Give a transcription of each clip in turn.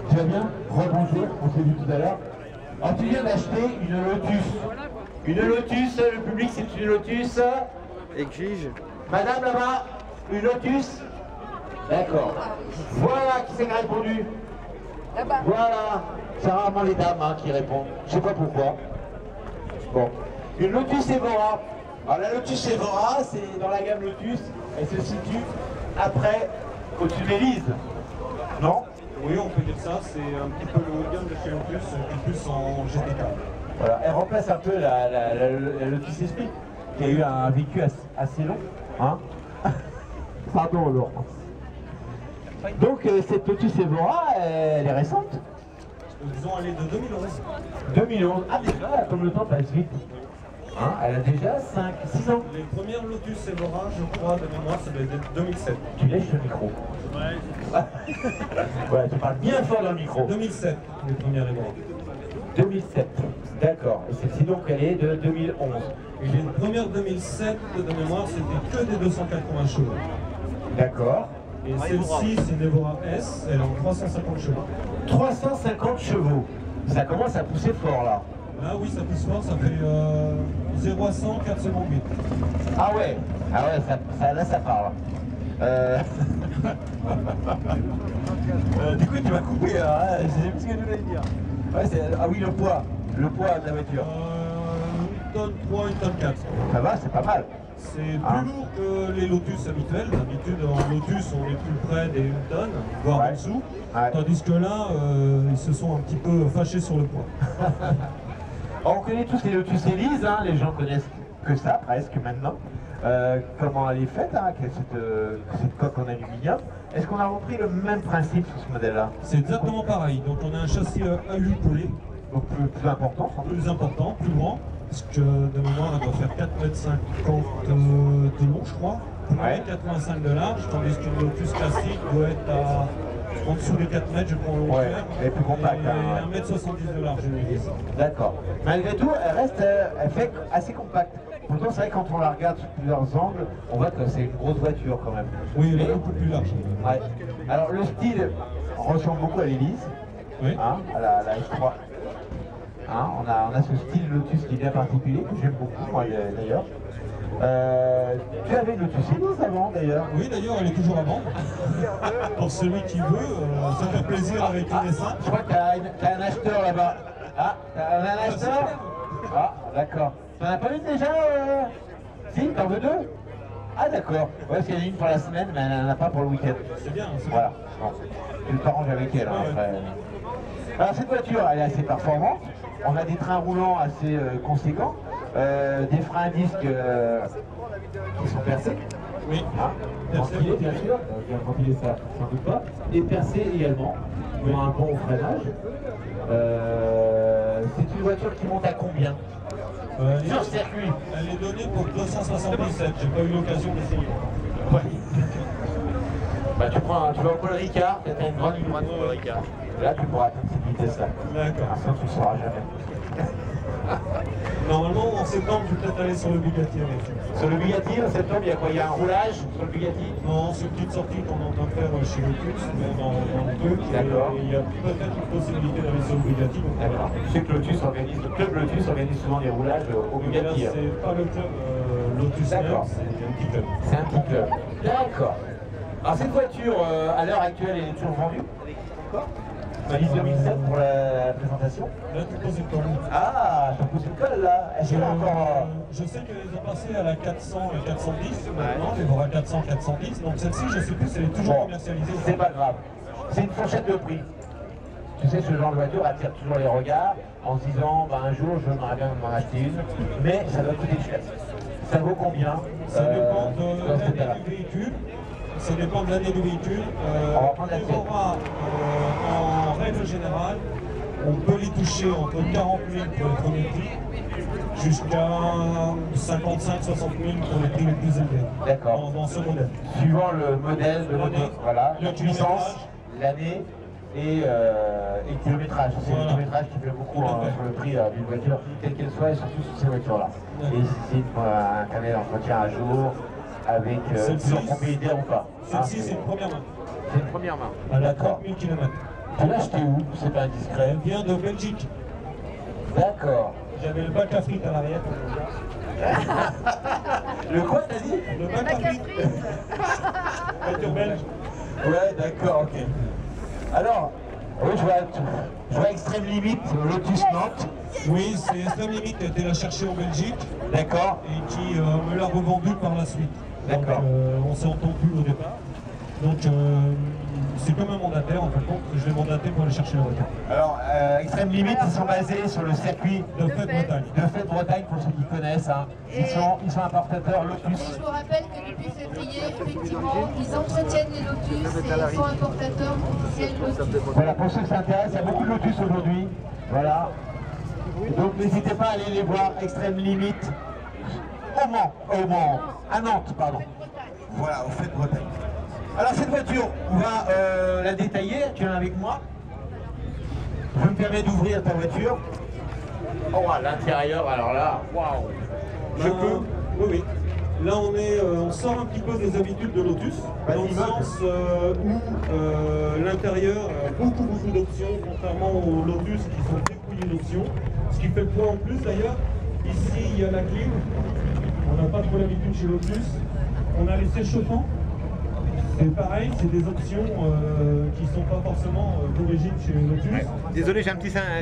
Tu vas bien? Rebonjour, on s'est vu tout à l'heure. Alors tu viens d'acheter une Lotus. Une Lotus, le public c'est une Lotus. Exige. Madame là-bas, une Lotus. D'accord. Voilà qui s'est répondu. Voilà. C'est rarement les dames hein, qui répondent. Je sais pas pourquoi. Bon. Une Lotus Evora. Alors la Lotus Evora, c'est dans la gamme Lotus. Elle se situe après, au-dessus de l'Élysée. Non? Oui, on peut dire ça, c'est un petit peu le haut de gamme de chez Lotus, qui est plus en GTK. Voilà, elle remplace un peu la Lotus Esprit, qui a eu un vécu assez long. Hein. Pardon, Laurent. Donc cette Lotus Evora, elle est récente. Disons, elle est de 2011. 2011. Ah déjà, comme le temps passe vite. Hein, elle a déjà 6 ans. Les premières Lotus Evora, je crois, de mémoire, ça doit être 2007. Tu lèches le micro. Ouais. Ouais, tu parles bien fort dans le micro. 2007, les premières Evora. 2007, d'accord. Et celle-ci donc elle est de 2011. Et les premières 2007, de mémoire, c'était que des 280 chevaux. D'accord. Et celle-ci, c'est une Evora S, elle est en 350 chevaux. 350 chevaux. Ça commence à pousser fort là. Là, oui, ça pousse fort, ça fait 0 à 100, 4 secondes 8. Ah ouais, là ça parle. Du coup tu m'as coupé là, hein, c'est ce que je voulais dire. Ouais, ah oui, le poids de la voiture. 1 tonne 3, 1 tonne 4. Ça va, c'est pas mal. C'est plus lourd que les Lotus habituels. D'habitude, en Lotus, on est plus près des 1 tonne, voire en dessous. Ouais. Tandis que là, ils se sont un petit peu fâchés sur le poids. On connaît tous les Lotus Elise, hein, les gens connaissent que ça, presque maintenant. Comment elle est faite, hein, cette coque en aluminium. Est-ce qu'on a repris le même principe sur ce modèle-là? C'est exactement pareil. Donc on a un châssis alu collé. Donc plus important, plus important, plus grand. Parce que de mémoire, elle doit faire 4,50 m de long, je crois. Ouais. 85 de large, tandis qu'une Lotus classique doit être en dessous des 4 mètres, je prends le ouais, elle est plus compacte. Et 1,70 m de large, je l'ai dit. D'accord. Malgré tout, elle fait assez compacte. Pourtant, c'est vrai que quand on la regarde sous plusieurs angles, on voit que c'est une grosse voiture quand même. Oui, elle est beaucoup plus large. Ouais. Alors le style ressemble beaucoup à l'Élise, oui. Hein, à la S3. Hein, on a ce style Lotus qui est bien particulier, que j'aime beaucoup moi d'ailleurs. Tu avais une Lotus Elise avant d'ailleurs? Oui, d'ailleurs elle est toujours à vendre. Pour celui qui veut, ça fait plaisir avec une dessin. Je crois que t'as un acheteur là-bas. Ah, t'as un acheteur? Ah, d'accord. T'en as pas une déjà Si, t'en veux 2? Ah d'accord. Ouais, parce qu'il y en a une pour la semaine, mais elle n'en a pas pour le week-end. C'est bien. Voilà. Bon. Tu t'arranges avec elle. Hein, après. Alors cette voiture, elle est assez performante. On a des trains roulants assez conséquents. Des freins à disque qui sont percés. Oui. Hein, ventilés, bien sûr. Bien ventilés, ça, sans doute pas. Et percés également. Pour un bon freinage. C'est une voiture qui monte à combien sur circuit? Elle est donnée pour 277. J'ai pas eu l'occasion d'essayer. Ouais. Bah, tu vas au Paul Ricard, tu as une grande ligne droite au Paul Ricard. Là, tu pourras atteindre cette vitesse-là. D'accord. Sinon, tu ne sauras jamais. Normalement, en septembre, je vais peut-être aller sur le Bugatti avec. Sur le Bugatti, en septembre, il y a quoi? Il y a un roulage sur le Bugatti? Non, c'est une petite sortie qu'on est en train de faire chez Lotus, dans le truc. D'accord. Il y a peut-être une possibilité d'aller sur le Bugatti. D'accord. Je sais que Lotus organise, le club Lotus organise souvent des roulages au Bugatti. C'est pas le club Lotus, c'est un petit club. C'est un petit club. D'accord. Alors cette voiture, à l'heure actuelle, elle est toujours vendue? D'accord. Valise 2007 pour la présentation. Là, tu poses une colle. Ah, je pose une colle là. Est-ce qu'elle a encore... Je sais qu'elle est passée à la 400 et 410. Maintenant, elle aura 400, 410. Donc celle-ci, je sais plus si elle est toujours commercialisée. C'est pas grave. C'est une fourchette de prix. Tu sais, ce genre de voiture attire toujours les regards en se disant, bah, un jour, je m'aimerais bien m'en acheter une. Mais ça va coûter cher. Ça vaut combien? Ça dépend de l'année du véhicule. Ça dépend de l'année du véhicule. En règle générale, on peut les toucher entre 40 000 pour le premier prix jusqu'à 55 000, 60 000 pour les prix les plus élevés. D'accord. Dans ce modèle. Suivant le modèle de l'année, voilà, la puissance, l'année et le kilométrage. C'est le kilométrage qui fait beaucoup sur le prix d'une voiture, quelle qu'elle soit, et surtout sur ces voitures-là. Et si c'est un carnet d'entretien à jour, avec plusieurs propriétaires ou pas. Celle-ci, c'est une première main. C'est une première main. Elle a 30 000 km. Tu l'as acheté où? C'est pas indiscret. Elle vient de Belgique. D'accord. J'avais le bac à frites à l'arrière. Le quoi t'as dit? Le bac à frites. Voiture belge. Ouais, d'accord, ok. Alors, oui, je vois Extrême Limite, Lotus Nantes. Oui, c'est Extrême Limite qui a été la chercher en Belgique. D'accord. Et qui me l'a revendu par la suite. D'accord. On s'est entendu au départ. Donc c'est comme un mandataire en fin de compte. Je l'ai mandaté pour aller chercher la voiture. Alors, Extrême Limite, ils sont basés sur le circuit De Fête-Bretagne. de Fête-Bretagne, pour ceux qui connaissent. Hein. Ils sont importateurs Lotus. Et je vous rappelle que depuis février, effectivement, ils entretiennent les Lotus et ils sont importateurs officiels Lotus. Voilà, pour ceux qui s'intéressent, il y a beaucoup de Lotus aujourd'hui. Voilà. Donc n'hésitez pas à aller les voir, Extrême Limite, au Mans, à Nantes, pardon. Voilà, au Fête-Bretagne. Alors cette voiture, on va la détailler, tu viens avec moi. Je me permets d'ouvrir ta voiture. Oh, l'intérieur, alors là, waouh. Je peux. Oui, oui. Là, on sort un petit peu des habitudes de Lotus, dans le sens où l'intérieur a beaucoup d'options, contrairement aux Lotus qui sont dépouillés d'options. Ce qui fait le point en plus d'ailleurs. Ici, il y a la clim. On n'a pas trop l'habitude chez Lotus. On a les sièges chauffants. C'est pareil, c'est des options qui ne sont pas forcément d'origine chez Lotus. Ouais. Désolé,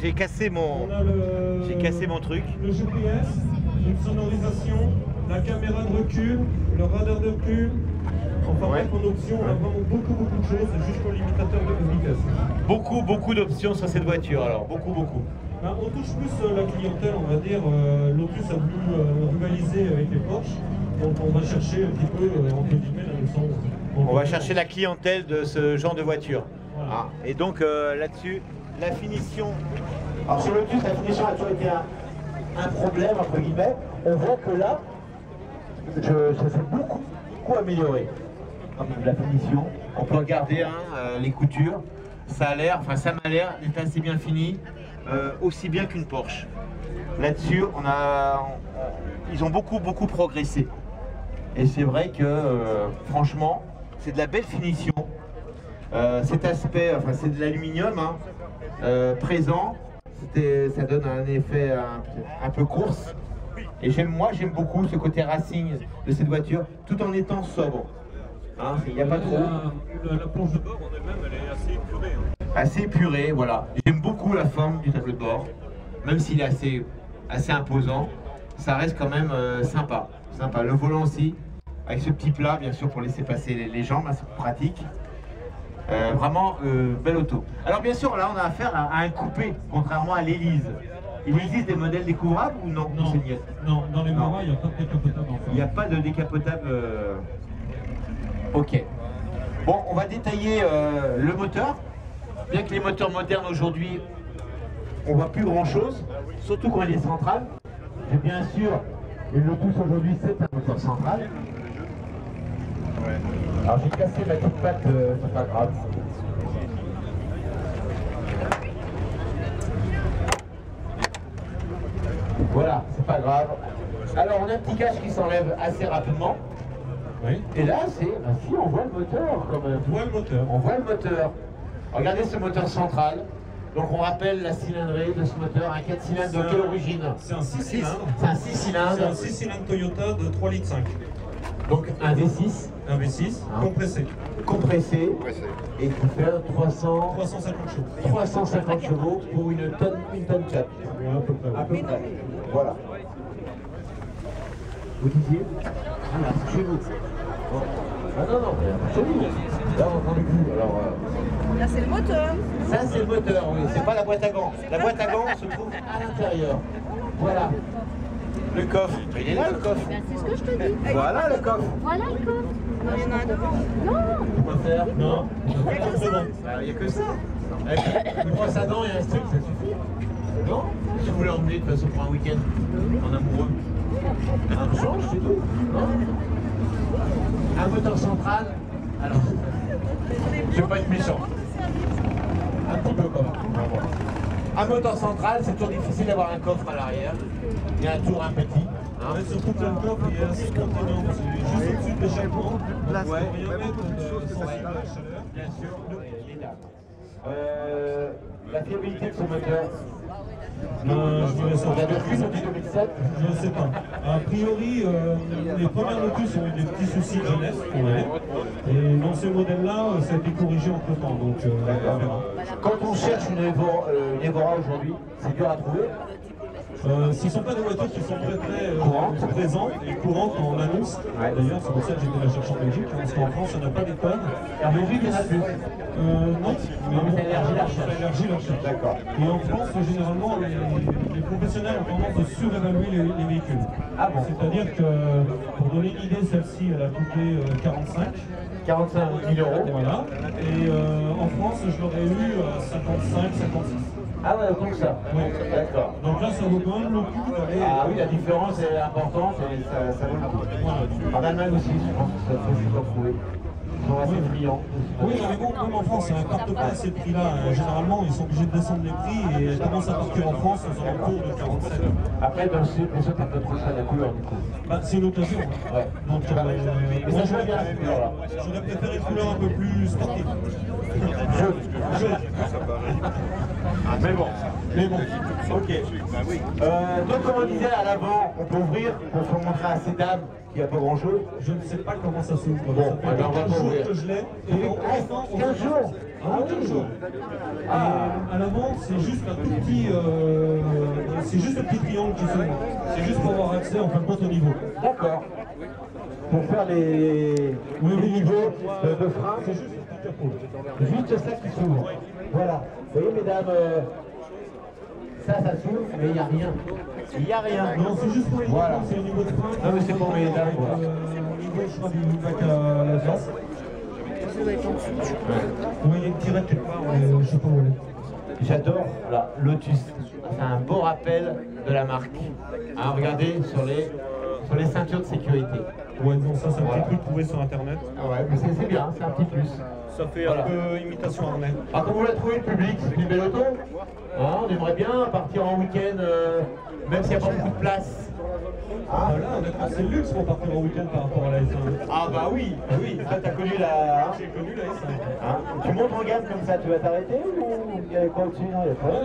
j'ai cassé mon truc. Le GPS, une sonorisation, la caméra de recul, le radar de recul. Enfin bref, en option, on a vraiment beaucoup de choses jusqu'au limitateur de vitesse. Beaucoup d'options sur cette voiture, alors beaucoup. Ben, on touche plus la clientèle, on va dire. Lotus a voulu rivaliser avec les Porsche, donc on va chercher un petit peu, entre guillemets, la leçon. On va chercher la clientèle de ce genre de voiture. Voilà. Ah, et donc là-dessus, la finition. Alors sur Lotus, la finition a toujours été un problème, entre guillemets. On voit que là, ça s'est beaucoup amélioré. La finition, on peut regarder les coutures. Ça m'a l'air d'être assez bien fini, aussi bien qu'une Porsche. Là-dessus, ils ont beaucoup progressé. Et c'est vrai que, franchement, c'est de la belle finition. Cet aspect, c'est de l'aluminium présent. Ça donne un effet un peu course. Et moi, j'aime beaucoup ce côté racing de cette voiture, tout en étant sobre. Il n'y a pas trop. La planche de bord en elle-même, elle est assez épurée. Assez épurée, voilà. J'aime beaucoup la forme du tableau de bord, même s'il est assez imposant. Ça reste quand même sympa. Le volant aussi, avec ce petit plat, bien sûr, pour laisser passer les jambes, c'est pratique. Vraiment, belle auto. Alors bien sûr, là, on a affaire à un coupé, contrairement à l'Élise. Il existe des modèles découvrables ou non? Non, dans les Maras, il n'y a pas de décapotable. Il n'y a pas de décapotable. Ok. Bon, on va détailler le moteur. Bien que les moteurs modernes aujourd'hui, on voit plus grand chose, surtout quand il est central. Et bien sûr, le Lotus aujourd'hui, c'est un moteur central. Alors j'ai cassé ma petite patte, c'est pas grave. Voilà, c'est pas grave. Alors on a un petit cache qui s'enlève assez rapidement. Oui. Et là, si on voit le moteur quand même. On voit le moteur. On voit le moteur. Regardez ce moteur central. Donc on rappelle la cylindrée de ce moteur, un 4 cylindres de quelle origine? C'est un 6 cylindres. C'est un 6 cylindres. C'est un 6 cylindres Toyota de 3,5 litres. Donc un V6. Un V6 compressé. Compressé. Et qui fait 350 chevaux. 350 chevaux pour une tonne 4. Ouais, à peu près. À peu près. Voilà. Vous disiez? Ah, c'est chez vous. Bon. Ah non, chez vous. Là, on entend plus. Alors, Là, c'est le moteur. ça, c'est le moteur, oui. C'est pas la boîte à gants. La boîte à gants se trouve à l'intérieur. Voilà. Le coffre, il est là le coffre. C'est ce que je te dis. Voilà le coffre. Voilà le coffre. Non, il y en a un devant. Non. Quoi faire? Non, Il n'y a que ça. Avec une brosse à dents et un strip, ça suffit. Non? Si vous voulez emmener de toute façon pour un week-end en amoureux. Un change, c'est tout. Non? Un moteur central. Alors, je ne vais pas être méchant. Un petit peu quand même. Un moteur central, c'est toujours difficile d'avoir un coffre à l'arrière. Il y a toujours un petit. Ouais, surtout que le coffre il est assez contenant. C'est juste au-dessus de l'échappement. Ouais. Rien mettre sensible à la chaleur. Bien sûr, les dames. La fiabilité de ce moteur. Je dirais ça. On a depuis 2007. Je ne sais pas. A priori, les premières Lotus ont eu des petits soucis de jeunesse. Et dans ces modèles-là, ça a été corrigé entre temps. Donc, on verra. Quand on cherche une Evora aujourd'hui, c'est dur à trouver. Ce ne sont pas des voitures qui sont très présentes et courantes quand on l'annonce. D'ailleurs, c'est pour ça que j'étais la chercher en Belgique, parce qu'en France, on n'a pas des tonnes. En Belgique, il y en a plus. Non, mais ça élargit la recherche. Ça élargit la recherche. D'accord. Et en France, généralement, les professionnels ont tendance à surévaluer les véhicules. Ah bon? C'est-à-dire que, pour donner une idée, celle-ci, elle a coûté 45 000 euros. Voilà. Et en France, je l'aurais eu à 55, 56. Ah ouais, autant que ça. Oui. D'accord. Donc là, ça vaut quand même le coup d'aller. Ah oui, la différence est importante et ça vaut le coup. En Allemagne aussi, je pense que ça peut se trouver. Ils sont assez friands. Oui, mais bon, même en France, ça ne capte pas ces prix-là. Généralement, ils sont obligés de descendre les prix et elles commencent à partir en France aux alentours de 47. Après, dans le sud, les autres, t'as pas trop le choix de la couleur du coup. Bah, c'est une occasion. Ouais. Donc, mais ça joue bien cette couleur-là. J'aurais préféré une couleur un peu plus sportive. Jaune. Mais bon, ok. Donc comme on disait à l'avant, on peut ouvrir pour montrer à ces dames qu'il n'y a pas grand chose. Je ne sais pas comment ça s'ouvre. Bon, ça fait alors on va 15 jours ouvrir. que je l'ai. Et en restant, 15 jours. Ah oui, 15 jours. Et à l'avant, c'est juste un tout petit, c'est juste un petit triangle qui s'ouvre. C'est juste pour avoir accès en fin de compte au niveau. D'accord. Pour faire les niveaux de frein. C'est juste un petit capot. Juste ça qui s'ouvre. Voilà. Vous voyez mesdames, ça s'ouvre, mais il n'y a rien. Il n'y a rien. Non, c'est juste pour les niveaux, Voilà. c'est le niveau de frein. Non mais c'est pour mes dames. Voilà. Au niveau, je crois, du bac à la glace. Ça doit être en dessous, je crois. Oui, il y a une tirette quelque part, mais je ne sais pas où elle est. J'adore la Lotus. C'est un beau rappel de la marque. Hein, regardez sur les ceintures de sécurité. Ouais, non, ça, c'est un Voilà. petit truc trouvé sur internet. Ah ouais, mais c'est bien, c'est un petit plus. Ça fait Voilà. un peu imitation harnais. Ah, comment vous la trouvez le public? C'est une belle auto. Hein, on aimerait bien partir en week-end, même s'il n'y a pas beaucoup de place. Ah, là, honnêtement, c'est le luxe pour partir en week-end par rapport à la S1. Ah bah oui, oui. Toi t'as connu la... J'ai connu la S1. Hein, tu montes en gamme comme ça, tu vas t'arrêter ou il y avait quoi au-dessus? Non, il y a pas. Non,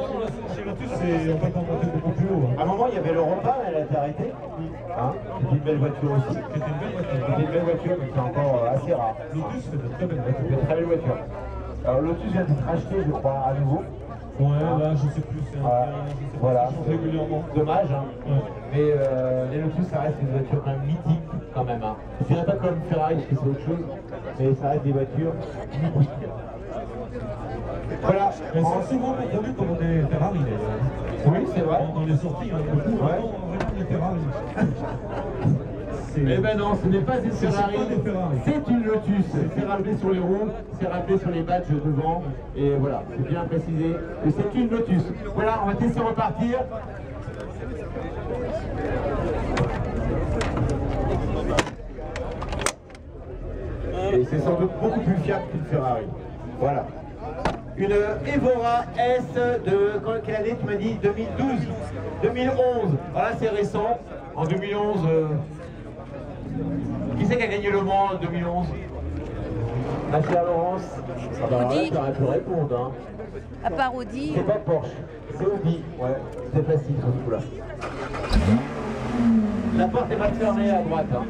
chez Lotus, on peut pas monter beaucoup plus haut. À un moment, il y avait l'Europa, elle a été arrêtée. Hein, c'était une belle voiture aussi. C'était une belle voiture. C'était une belle voiture, mais c'est encore assez rare. Lotus fait de très belles voitures. Une très belle voiture. Alors Lotus vient d'être racheté, je crois, à nouveau. Ouais, là, je sais plus, c'est un Voilà. bien, je sais pas, Voilà. ça change régulièrement. Dommage, hein. Ouais. Mais les Lotus, ça reste une voiture quand même mythique, quand même. Hein. Je dirais pas comme Ferrari, parce que c'est autre chose, mais ça reste des voitures mythiques. Voilà. Elles sont souvent confondues comme des Ferrari, d'ailleurs. Oui, c'est vrai. Dans les sorties, hein, beaucoup, Ouais. maintenant, on regarde les Ferrari. Eh ben non, ce n'est pas une Ferrari, pas des Ferrari. c'est une Lotus. C'est rappelé sur les roues, c'est rappelé sur les badges devant. Et voilà, c'est bien précisé que c'est une Lotus. Voilà, on va tester repartir. Et c'est sans doute beaucoup plus fiable qu'une Ferrari. Voilà. Une Evora S de quelle année tu m'as dit? 2012, 2011. Voilà, c'est récent. En 2011, qui c'est qui a gagné le Mans en 2011? Ma chère Laurence. Ah bah alors là, Audi. t'aurais pu répondre. Hein. À part Audi, C'est pas Porsche, c'est Audi. Ouais, c'est facile ce coup-là. La porte est mal fermée à droite. Hein.